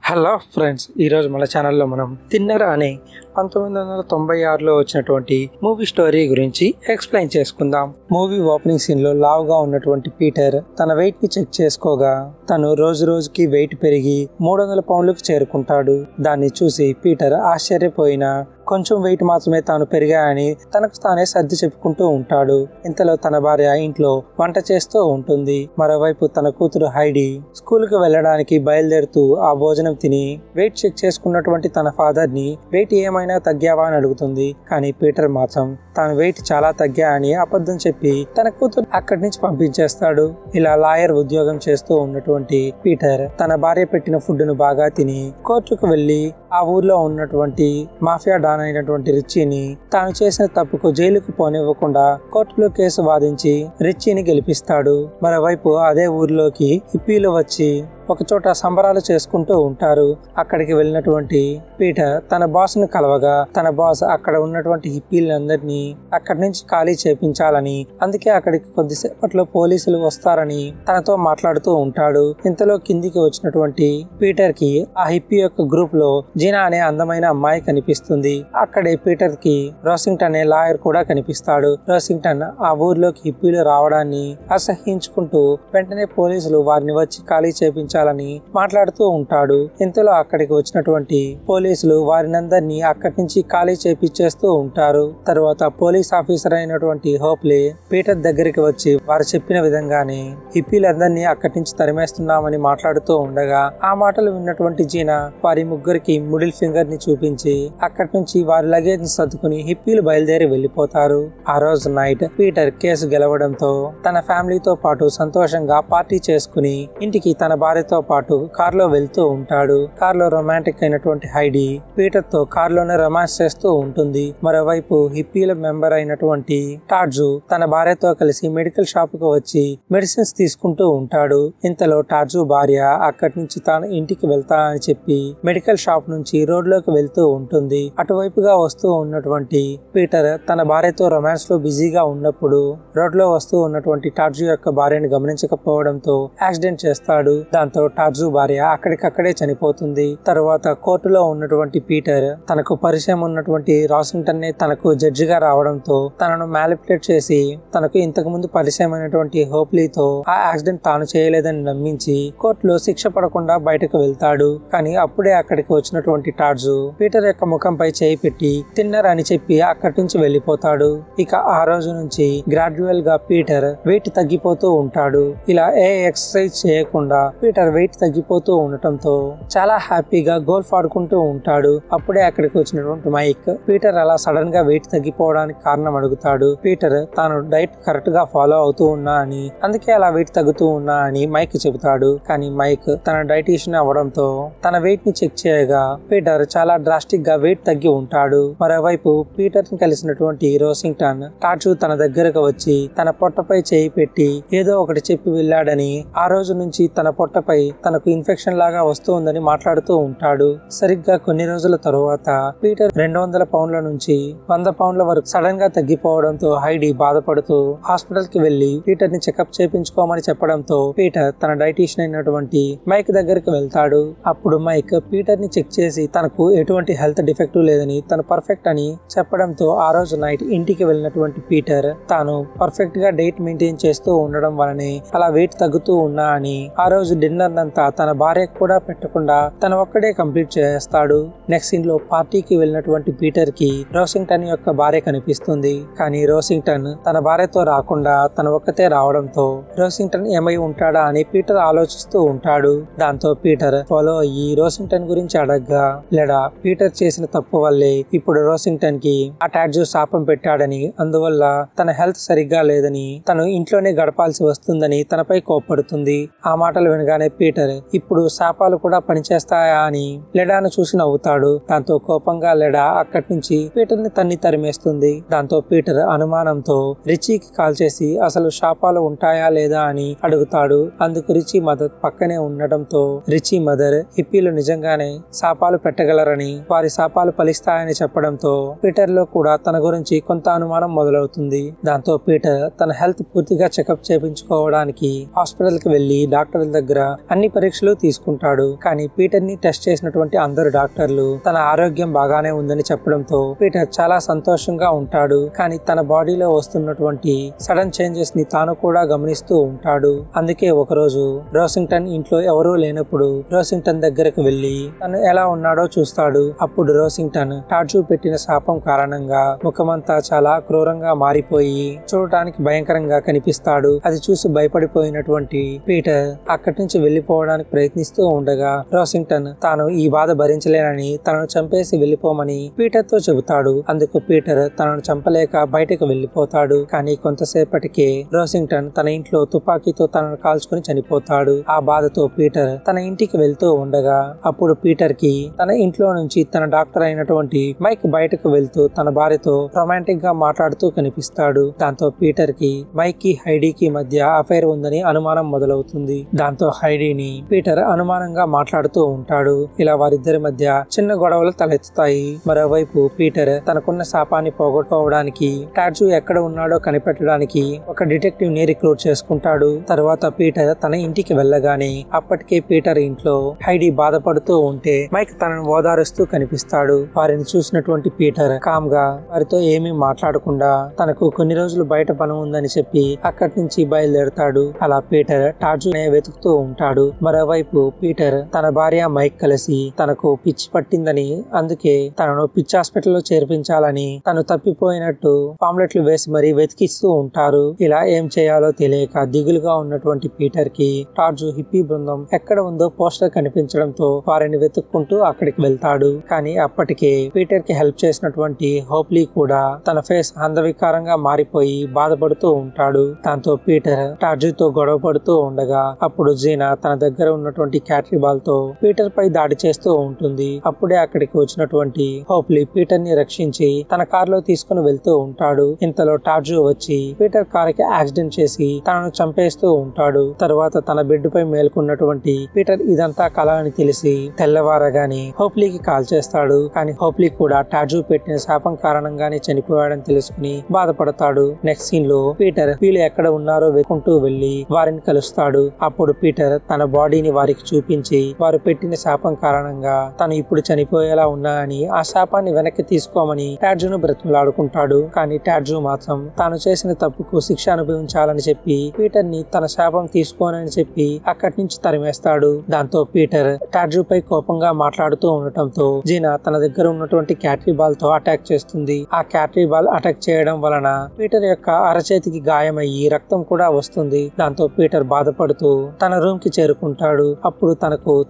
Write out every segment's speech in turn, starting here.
Hello friends, ఈరోజు మన ఛానల్లో మనం తిన్నర్ అనే 1996లో వచ్చినటువంటి మూవీ స్టోరీ గురించి ఎక్స్ప్లెయిన్ చేసుకుందాం. మూవీ ఓపెనింగ్ సీన్ లో లావుగా ఉన్నటువంటి పీటర్ తన వెయిట్ ని చెక్ చేసుకోగా తను రోజు రోజుకి వెయిట్ పెరిగి 300 పౌండ్లకు చేరుకుంటాడు. దాన్ని చూసి పీటర్ ఆశ్చర్యపోయినా కొంచెం వెయిట్ మాత్రమే తాను పెరిగాయని తనకు తానే సర్ది చెప్పుకుంటూ ఉంటాడు. ఇంతలో తన భార్య ఇంట్లో వంట చేస్తూ ఉంటుంది. మరోవైపు తన కూతురు హైడీ స్కూల్ కు వెళ్ళడానికి బయలుదేరుతూ ఆ భోజనం తిని వెయిట్ చెక్ చేసుకున్నటువంటి తన ఫాదర్ ని వెయిట్ ఏమైనా తగ్గావా అని అడుగుతుంది. కానీ పీటర్ మాత్రం తాను వెయిట్ చాలా తగ్గా అని అబద్ధం చెప్పి తన కూతురు అక్కడి నుంచి పంపించేస్తాడు. ఇలా లాయర్ ఉద్యోగం చేస్తూ ఉన్నటువంటి పీటర్ తన భార్య పెట్టిన ఫుడ్ ను బాగా తిని కోర్టుకు వెళ్లి ఆ ఊర్లో ఉన్నటువంటి మాఫియా డాన్ అయినటువంటి రిచీని తాను చేసిన తప్పుకు జైలుకు పోనివ్వకుండా కోర్టులో కేసు వాదించి రిచీని గెలిపిస్తాడు. మరోవైపు అదే ఊర్లోకి హిప్పీలు వచ్చి ఒక చోట సంబరాలు చేసుకుంటూ ఉంటారు. అక్కడికి వెళ్ళినటువంటి పీటర్ తన బాస్ ను కలవగా తన బాస్ అక్కడ ఉన్నటువంటి హిప్పీలందరినీ అక్కడి నుంచి ఖాళీ చేపించాలని, అందుకే అక్కడికి కొద్దిసేపట్లో పోలీసులు వస్తారని తనతో మాట్లాడుతూ ఉంటాడు. ఇంతలో కిందికి వచ్చినటువంటి పీటర్ కి ఆ హిప్పీ యొక్క గ్రూప్ లో జీనా అనే అందమైన అమ్మాయి కనిపిస్తుంది. అక్కడే పీటర్ కి రోసింగ్టన్ అనే లాయర్ కూడా కనిపిస్తాడు. రోసింగ్టన్ ఆ ఊర్లోకి హిప్పీలు రావడాన్ని అసహించుకుంటూ వెంటనే పోలీసులు వారిని వచ్చి ఖాళీ చేపించాలని మాట్లాడుతూ ఉంటాడు. ఇంతలో అక్కడికి వచ్చినటువంటి పోలీసులు వారినందరినీ అక్కడి నుంచి ఖాళీ చేపించేస్తూ ఉంటారు. తర్వాత పోలీస్ ఆఫీసర్ అయినటువంటి హోప్లీ పీటర్ దగ్గరికి వచ్చి వారు చెప్పిన విధంగానే హిప్పీలందరినీ అక్కడి నుంచి తరిమేస్తున్నామని మాట్లాడుతూ ఉండగా ఆ మాటలు విన్నటువంటి జీనా వారి ముగ్గురికి మిడిల్ ఫింగర్ ని చూపించి అక్కడి నుంచి వారి లగేజ్ ని సర్దుకుని హిప్పీలు బయలుదేరి వెళ్లిపోతారు. ఆ రోజు నైట్ పీటర్ కేసు గెలవడంతో తన ఫ్యామిలీతో పాటు సంతోషంగా పార్టీ చేసుకుని ఇంటికి తన భార్యతో పాటు కారులో వెళ్తూ ఉంటాడు. కారులో రొమాంటిక్ అయినటువంటి హైడీ పీటర్ తో కారులోనే రొమాన్స్ చేస్తూ ఉంటుంది. మరోవైపు హిప్పీల మెంబర్ అయినటువంటి టార్జు తన భార్యతో కలిసి మెడికల్ షాప్ కు వచ్చి మెడిసిన్స్ తీసుకుంటూ ఉంటాడు. ఇంతలో టార్జు భార్య అక్కడి నుంచి తాను ఇంటికి వెళ్తా అని చెప్పి మెడికల్ షాప్ నుంచి రోడ్లోకి వెళ్తూ ఉంటుంది. అటువైపుగా వస్తూ ఉన్నటువంటి పీటర్ తన భార్యతో రొమాన్స్ లో బిజీగా ఉన్నప్పుడు రోడ్లో వస్తూ ఉన్నటువంటి టార్జు యొక్క భార్యను గమనించకపోవడంతో యాక్సిడెంట్ చేస్తాడు. దాంతో టార్జు భార్య అక్కడికక్కడే చనిపోతుంది. తర్వాత కోర్టులో ఉన్నటువంటి పీటర్ తనకు పరిచయం ఉన్నటువంటి రాసింగ్టన్ నే తనకు జడ్జిగా రావడంతో తనను మ్యానిపులేట్ చేసి తనకు ఇంతకు ముందు పరిచయమైనటువంటి హోప్లీతో ఆ యాక్సిడెంట్ తాను చేయలేదని నమ్మించి కోర్టులో శిక్ష పడకుండా బయటకు వెళ్తాడు. కానీ అప్పుడే అక్కడికి వచ్చినటువంటి టార్జు పీటర్ యొక్క ముఖంపై చేయి పెట్టి తిన్నర్ అని చెప్పి అక్కడి నుంచి వెళ్లిపోతాడు. ఇక ఆ రోజు నుంచి గ్రాడ్యువల్ గా పీటర్ వెయిట్ తగ్గిపోతూ ఉంటాడు. ఇలా ఏ ఎక్సర్సైజ్ చేయకుండా పీటర్ వెయిట్ తగ్గిపోతూ ఉండటంతో చాలా హ్యాపీగా గోల్ఫ్ ఆడుకుంటూ ఉంటాడు. అప్పుడే అక్కడికి వచ్చినటువంటి మైక్ పీటర్ అలా సడన్ గా వెయిట్ తగ్గిపోవడానికి కారణం అడుగుతాడు. పీటర్ తాను డైట్ కరెక్ట్ గా ఫాలో అవుతూ ఉన్నా అని, అందుకే అలా వెయిట్ తగ్గుతూ ఉన్నా అని మైక్ చెబుతాడు. కానీ మైక్ తన డైటీషియన్ అవ్వడంతో తన వెయిట్ ని చెక్ చేయగా పీటర్ చాలా డ్రాస్టిక్ గా వెయిట్ తగ్గి ఉంటాడు. మరోవైపు పీటర్ ని కలిసినటువంటి రోసింగ్టన్ టార్జు తన దగ్గరకు వచ్చి తన పొట్టపై చేయి పెట్టి ఏదో ఒకటి చెప్పి వెళ్ళాడని, ఆ రోజు నుంచి తన పొట్టపై తనకు ఇన్ఫెక్షన్ లాగా వస్తుందని మాట్లాడుతూ ఉంటాడు. సరిగ్గా కొన్ని రోజుల తరువాత పీటర్ 200 పౌండ్ల నుంచి 100 పౌండ్ల వరకు సడన్ గా తగ్గిపోవడంతో హైడీ బాధపడుతూ హాస్పిటల్ కి వెళ్లి పీటర్ ని చెకప్ చేయించుకోమని చెప్పడంతో పీటర్ తన డైటీషియన్ అయినటువంటి మైక్ దగ్గరికి వెళ్తాడు. అప్పుడు మైక్ పీటర్ ని చెక్ చేసి తనకు ఎటువంటి హెల్త్ డిఫెక్టివ్ లేదని, తను పర్ఫెక్ట్ అని చెప్పడంతో ఆ రోజు నైట్ ఇంటికి వెళ్ళినటువంటి పీటర్ తాను పర్ఫెక్ట్ గా డైట్ మెయింటైన్ చేస్తూ ఉండడం వలనే అలా వెయిట్ తగ్గుతూ ఉన్నా అని ఆ రోజు డిన్నర్ అంతా తన భార్యకు కూడా పెట్టకుండా తన ఒక్కడే కంప్లీట్ చేస్తాడు. నెక్స్ట్ సీన్ లో పార్టీకి వెళ్ళినటువంటి పీటర్ కి రోసింగ్టన్ యొక్క భార్య కనిపిస్తుంది. కానీ రోసింగ్టన్ తన భార్యతో రాకుండా తన ఒక్కతే రావడంతో రోసింగ్టన్ ఏమై ఉంటాడా అని పీటర్ ఆలోచిస్తూ ఉంటాడు. దాంతో పీటర్ ఫాలో అయ్యి రోసింగ్టన్ గురించి అడగ్గా లేదా పీటర్ చేసిన తప్పు వల్లే ఇప్పుడు రోసింగ్టన్ కి ఆ టార్జు శాపం పెట్టాడని, అందువల్ల తన హెల్త్ సరిగ్గా లేదని, తను ఇంట్లోనే గడపాల్సి వస్తుందని తనపై కోప్పడుతుంది. ఆ మాటలు వినగానే పీటర్ ఇప్పుడు శాపాలు కూడా పనిచేస్తాయా అని లెడాను చూసి నవ్వుతాడు. దాంతో కోపంగా లెడా అక్కడి నుంచి పీటర్ ని తరిమేస్తుంది. దాంతో పీటర్ అనుమానంతో రిచీకి కాల్ చేసి అసలు శాపాలు ఉంటాయా లేదా అని అడుగుతాడు. అందుకు రిచీ మదర్ పక్కనే ఉండడంతో రిచీ మదర్ హిప్పీలు నిజంగానే శాపాలు పెట్టగలరని, వారి శాపాలు ఫలిస్తాయని చెప్పడంతో పీటర్ లో కూడా తన గురించి కొంత అనుమానం మొదలవుతుంది. దాంతో పీటర్ తన హెల్త్ పూర్తిగా చెకప్ చేయించుకోవడానికి హాస్పిటల్ కి వెళ్లి డాక్టర్ల దగ్గర అన్ని పరీక్షలు తీసుకుంటాడు. కానీ పీటర్ ని టెస్ట్ చేసినటువంటి అందరు డాక్టర్లు తన ఆరోగ్యం బాగానే ఉందని చెప్పడంతో పీటర్ చాలా సంతోషంగా ఉంటాడు. కానీ తన బాడీలో వస్తున్నటువంటి సడన్ చేంజెస్ ని తాను కూడా గమనిస్తూ ఉంటాడు. అందుకే ఒకరోజు రోసింగ్టన్ ఇంట్లో ఎవరూ లేనప్పుడు రోసింగ్టన్ దగ్గరకు వెళ్లి తను ఎలా ఉన్నాడో చూస్తాడు. అప్పుడు రోసింగ్టన్ టార్జు పెట్టిన శాపం కారణంగా ముఖమంతా చాలా క్రూరంగా మారిపోయి చూడటానికి భయంకరంగా కనిపిస్తాడు. అది చూసి భయపడిపోయినటువంటి పీటర్ అక్కడి నుంచి వెళ్లిపోవడానికి ప్రయత్నిస్తూ ఉండగా రోసింగ్టన్ తాను ఈ బాధ భరించలేనని తనను చంపేసి వెళ్లిపోమని పీటర్ తో చెబుతాడు. అందుకు పీటర్ తనను చంపలేక బయటకు వెళ్లిపోతాడు. కానీ కొంతసేపటికే రోసింగ్టన్ తన ఇంట్లో తుపాకీతో తనను కాల్చుకుని చనిపోతాడు. ఆ బాధతో పీటర్ తన ఇంటికి వెళ్తూ ఉండగా అప్పుడు పీటర్ కి తన ఇంట్లో నుంచి తన డాక్టర్ అయినటువంటి మైక్ బయటకు వెళ్తూ తన భార్యతో రొమాంటిక్ గా మాట్లాడుతూ కనిపిస్తాడు. దాంతో పీటర్ కి మైక్ కి హైడీకి మధ్య అఫైర్ ఉందని అనుమానం మొదలవుతుంది. దాంతో హైడీని పీటర్ అనుమానంగా మాట్లాడుతూ ఉంటాడు. ఇలా వారిద్దరి మధ్య చిన్న గొడవలు తలెత్తుతాయి. మరోవైపు పీటర్ తనకున్న శాపాన్ని పోగొట్టుకోవడానికి టార్జు ఎక్కడ ఉన్నాడో కనిపెట్టడానికి ఒక డిటెక్టివ్ ని రిక్రూట్ చేసుకుంటాడు. తర్వాత పీటర్ తన ఇంటికి వెళ్ళగానే అప్పటికే పీటర్ ఇంట్లో హైడీ బాధపడుతూ ఉంటే మైక్ తనను ఓదారుస్తూ కనిపిస్తాడు. వారిని చూసినటువంటి పీటర్ కామ్ గా వారితో ఏమీ మాట్లాడకుండా తనకు కొన్ని రోజులు బయట పని ఉందని చెప్పి అక్కడి నుంచి బయలుదేరతాడు. అలా పీటర్ టార్జునే వెతుకుతూ ఉంటాడు. మరోవైపు పీటర్ తన భార్య మైక్ కలిసి తనకు పిచ్చి పట్టిందని అందుకే తనను పిచ్చి హాస్పిటల్లో చేర్పించాలని తను తప్పిపోయినట్టు పాంప్లెట్లు వేసి మరీ వెతికిస్తూ ఉంటారు. ఇలా ఏం చేయాలో తెలియక దిగులుగా ఉన్నటువంటి పీటర్ కి టార్జు హిప్పీ బృందం ఎక్కడ ఉందో పోస్టర్ కనిపించడంతో వారిని వెతుక్కుంటూ అక్కడికి వెళ్తాడు. కానీ అప్పటికే పీటర్ కి హెల్ప్ చేసినటువంటి హోప్లీ కూడా తన ఫేస్ అందవికారంగా మారిపోయి బాధపడుతూ ఉంటాడు. దాంతో పీటర్ టార్జుతో గొడవ పడుతూ ఉండగా అప్పుడు జీనా తన దగ్గర ఉన్నటువంటి క్యాటరీ బాల్ తో పీటర్ పై దాడి చేస్తూ ఉంటుంది. అప్పుడే అక్కడికి వచ్చినటువంటి హోప్లీ పీటర్ ని రక్షించి తన కారులో తీసుకుని వెళ్తూ ఉంటాడు. ఇంతలో టార్జు వచ్చి పీటర్ కార్ కి యాక్సిడెంట్ చేసి తనను చంపేస్తూ ఉంటాడు. తర్వాత తన బెడ్ పై మేల్కొన్నటువంటి పీటర్ ఇదంతా కల అని తెలిసి తెల్లవారగానే హోప్లీకి కాల్ చేస్తాడు. కానీ హోప్లీ కూడా టార్జు పెట్టిన శాపం కారణంగానే చనిపోయాడని తెలుసుకుని బాధపడతాడు. నెక్స్ట్ సీన్ లో పీటర్ వీళ్ళు ఎక్కడ ఉన్నారో వెతుకుంటూ వెళ్లి వారిని కలుస్తాడు. అప్పుడు పీటర్ తన బాడీని వారికి చూపించి వారు పెట్టిన శాపం కారణంగా తను ఇప్పుడు చనిపోయేలా ఉన్నాయని ఆ శాపాన్ని వెనక్కి తీసుకోమని టార్జును బ్రతిమలాడుకుంటాడు. కానీ టార్జు మాత్రం తాను చేసిన తప్పుకు శిక్ష అనుభవించాలని చెప్పి పీటర్ ని తన శాపం తీసుకోనని చెప్పి అక్కడి నుంచి తరిమేస్తాడు. దాంతో పీటర్ టార్జు పై కోపంగా మాట్లాడుతూ ఉండటంతో జీనా తన దగ్గర ఉన్నటువంటి క్యాటరీ బాల్ తో అటాక్ చేస్తుంది. ఆ క్యాటరీ బాల్ అటాక్ చేయడం వలన పీటర్ యొక్క అరచేతికి గాయమయ్యి రక్తం కూడా వస్తుంది. దాంతో పీటర్ బాధపడుతూ తన రూమ్ కి చేరుకుంటాడు. అప్పుడు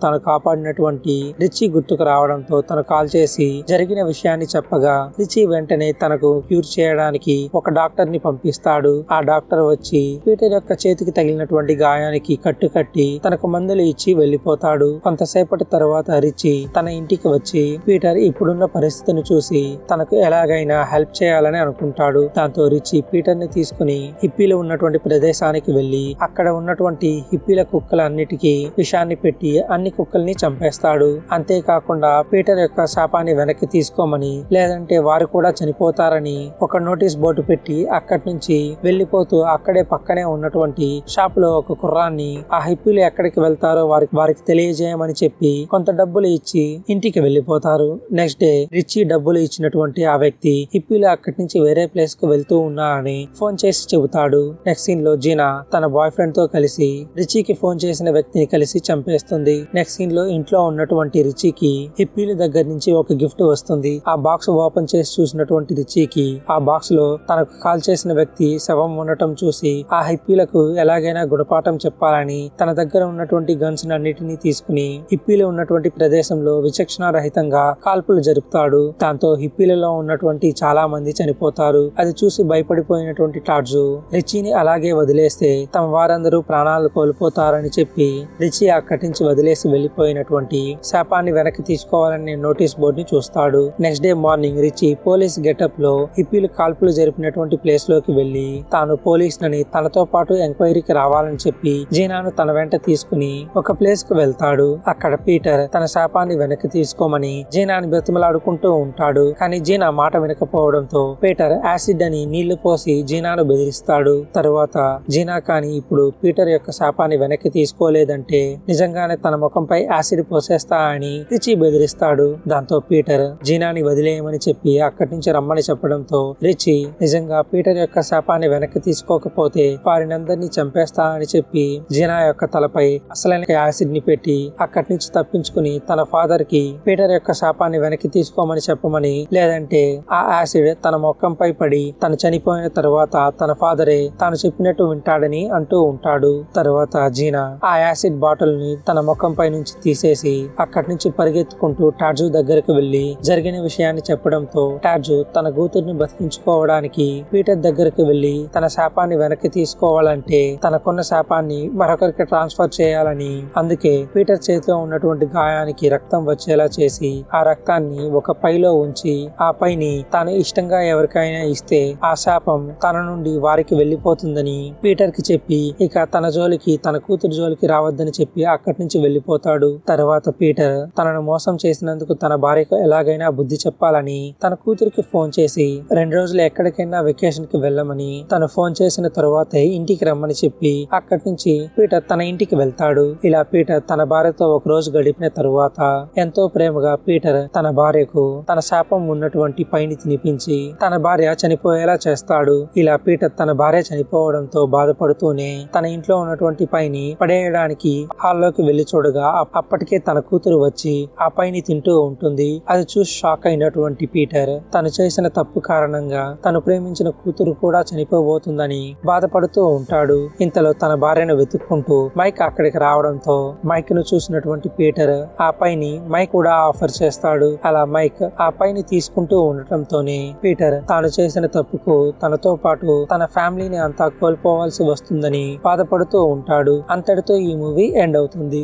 తను కాపాడినటువంటి రిచీ గుర్తుకు రావడంతో తను కాల్ చేసి జరిగిన విషయాన్ని చెప్పగా రిచీ వెంటనే తనకు క్యూర్ చేయడానికి ఒక డాక్టర్ ని పంపిస్తాడు. ఆ డాక్టర్ వచ్చి పీటర్ యొక్క చేతికి తగిలినటువంటి గాయానికి కట్టుకట్టి తనకు మందులు ఇచ్చి వెళ్లిపోతాడు. కొంతసేపటి తర్వాత రిచీ తన ఇంటికి వచ్చి పీటర్ ఇప్పుడున్న పరిస్థితిని చూసి తనకు ఎలాగైనా హెల్ప్ చేయాలని అనుకుంటాడు. దాంతో రిచీ పీటర్ ని తీసుకుని హిప్పీలు ఉన్నటువంటి ప్రదేశానికి వెళ్లి అక్కడ ఉన్నటువంటి హిప్పీల కుక్కలన్నిటికీ విషాన్ని పెట్టి అన్ని కుక్కల్ని చంపేస్తాడు. అంతేకాకుండా పీటర్ యొక్క శాపాన్ని వెనక్కి తీసుకోమని లేదంటే వారు కూడా చనిపోతారని ఒక నోటీస్ బోర్డు పెట్టి అక్కడి నుంచి వెళ్లిపోతూ అక్కడే పక్కనే ఉన్నటువంటి షాప్ లో ఒక కుర్రాన్ని ఆ హిప్పీలు ఎక్కడికి వెళ్తారో వారికి తెలియజేయమని చెప్పి కొంత డబ్బులు ఇచ్చి ఇంటికి వెళ్లిపోతారు. నెక్స్ట్ డే రిచీ డబ్బులు ఇచ్చినటువంటి ఆ వ్యక్తి హిప్పీలు అక్కడి నుంచి వేరే ప్లేస్ కు వెళ్తూ ఉన్నారని ఫోన్ చేసి చెబుతాడు. నెక్స్ట్ సీన్ లో జీనా తన బాయ్ ఫ్రెండ్ తో కలిసి రిచీకి ఫోన్ చేసిన వ్యక్తిని కలిసి చంపేస్తుంది. నెక్స్ట్ సీన్ లో ఇంట్లో ఉన్నటువంటి రిచీకి హిప్పీల దగ్గర నుంచి ఒక గిఫ్ట్ వస్తుంది. ఆ బాక్స్ ఓపెన్ చేసి చూసినటువంటి రిచీకి ఆ బాక్స్ లో తనకు కాల్ చేసిన వ్యక్తి శవం ఉండటం చూసి ఆ హిప్పీలకు ఎలాగైనా గుణపాఠం చెప్పాలని తన దగ్గర ఉన్నటువంటి గన్స్ అన్నిటినీ తీసుకుని హిప్పీలు ఉన్నటువంటి ప్రదేశంలో విచక్షణ రహితంగా కాల్పులు జరుపుతాడు. దాంతో హిప్పీలలో ఉన్నటువంటి చాలా మంది చనిపోతారు. అది చూసి భయపడిపోయినటువంటి టార్జు రిచీని అలాగే వదిలేస్తే తమ వారందరూ ప్రాణాలు కోల్పోతారని చెప్పి రిచీ అక్కడి నుంచి వదిలేసి వెళ్లిపోయినటువంటి శాపాన్ని వెనక్కి తీసుకోవాలని నోటీస్ బోర్డు ని చూస్తాడు. Next day morning Richie police getup లో హిప్పీలు కాల్పులు జరిపినటువంటి ప్లేస్ లోకి వెళ్లి తాను పోలీసులని తనతో పాటు ఎంక్వైరీకి రావాలని చెప్పి జీనాను తన వెంట తీసుకుని ఒక ప్లేస్ కు వెళ్తాడు. అక్కడ పీటర్ తన శాపాన్ని వెనక్కి తీసుకోమని జీనాని బ్రతిమలాడుకుంటూ ఉంటాడు. కానీ జీనా మాట వినకపోవడంతో పీటర్ యాసిడ్ అని నీళ్లు పోసి జీనాను బెదిరిస్తాడు. తరువాత జీనా కానీ ఇప్పుడు పీటర్ యొక్క శాపాన్ని వెనక్కి తీసుకో ఒప్పుకోలేదంటే నిజంగానే తన ముఖంపై యాసిడ్ పోసేస్తా అని రిచీ బెదిరిస్తాడు. దాంతో పీటర్ జీనాని వదిలేయమని చెప్పి అక్కడి నుంచి రమ్మని చెప్పడంతో రిచీ నిజంగా పీటర్ యొక్క శాపాన్ని వెనక్కి తీసుకోకపోతే వారినందరినీ చంపేస్తా అని చెప్పి జీనా యొక్క తలపై అసలైన యాసిడ్ ని పెట్టి అక్కడి నుంచి తప్పించుకుని తన ఫాదర్ కి పీటర్ యొక్క శాపాన్ని వెనక్కి తీసుకోమని చెప్పమని, లేదంటే ఆ యాసిడ్ తన ముఖంపై పడి తను చనిపోయిన తర్వాత తన ఫాదరే తాను చెప్పినట్టు వింటాడని అంటూ ఉంటాడు. తర్వాత జీనా ఆ యాసిడ్ బాటిల్ ని తన ముఖంపై నుంచి తీసేసి అక్కడి నుంచి పరిగెత్తుకుంటూ టార్జు దగ్గరకు వెళ్లి జరిగిన విషయాన్ని చెప్పడంతో టార్జు తన కూతుర్ని బతికించుకోవడానికి పీటర్ దగ్గరకు వెళ్లి తన శాపాన్ని వెనక్కి తీసుకోవాలంటే తనకున్న శాపాన్ని మరొకరికి ట్రాన్స్ఫర్ చేయాలని, అందుకే పీటర్ చేతిలో ఉన్నటువంటి గాయానికి రక్తం వచ్చేలా చేసి ఆ రక్తాన్ని ఒక పైలో ఉంచి ఆ పైని తాను ఇష్టంగా ఎవరికైనా ఇస్తే ఆ శాపం తన నుండి వారికి వెళ్లిపోతుందని పీటర్ కి చెప్పి ఇక తన జోలికి తన కూతురు జోలికి రావద్దని చెప్పి అక్కడి నుంచి వెళ్లిపోతాడు. తర్వాత పీటర్ తనను మోసం చేసినందుకు తన భార్యకు ఎలాగైనా బుద్ధి చెప్పాలని తన కూతురికి ఫోన్ చేసి 2 రోజులు ఎక్కడికైనా వెకేషన్ కి వెళ్ళమని, తను ఫోన్ చేసిన తరువాతే ఇంటికి రమ్మని చెప్పి అక్కడి నుంచి పీటర్ తన ఇంటికి వెళ్తాడు. ఇలా పీటర్ తన భార్యతో ఒక రోజు గడిపిన తరువాత ఎంతో ప్రేమగా పీటర్ తన భార్యకు తన శాపం ఉన్నటువంటి పైని తినిపించి తన భార్య చనిపోయేలా చేస్తాడు. ఇలా పీటర్ తన భార్య చనిపోవడంతో బాధపడుతూనే తన ఇంట్లో ఉన్నటువంటి పైని పడేయడానికి హాల్లోకి వెళ్లి చూడగా అప్పటికే తన కూతురు వచ్చి ఆ పైని తింటూ ఉంటుంది. అది చూసి షాక్ అయినటువంటి పీటర్ తను చేసిన తప్పు కారణంగా తను ప్రేమించిన కూతురు కూడా చనిపోబోతుందని బాధపడుతూ ఉంటాడు. ఇంతలో తన భార్యను వెతుక్కుంటూ మైక్ అక్కడికి రావడంతో మైక్ ను చూసినటువంటి పీటర్ ఆ పైని మైక్ కూడా ఆఫర్ చేస్తాడు. అలా మైక్ ఆ పైని తీసుకుంటూ ఉండటంతోనే పీటర్ తాను చేసిన తప్పుకు తనతో పాటు తన ఫ్యామిలీని అంతా కోల్పోవాల్సి వస్తుందని బాధపడుతూ ఉంటాడు. అంతటితో ఈ మూవీ ఎండ్ అవుతుంది.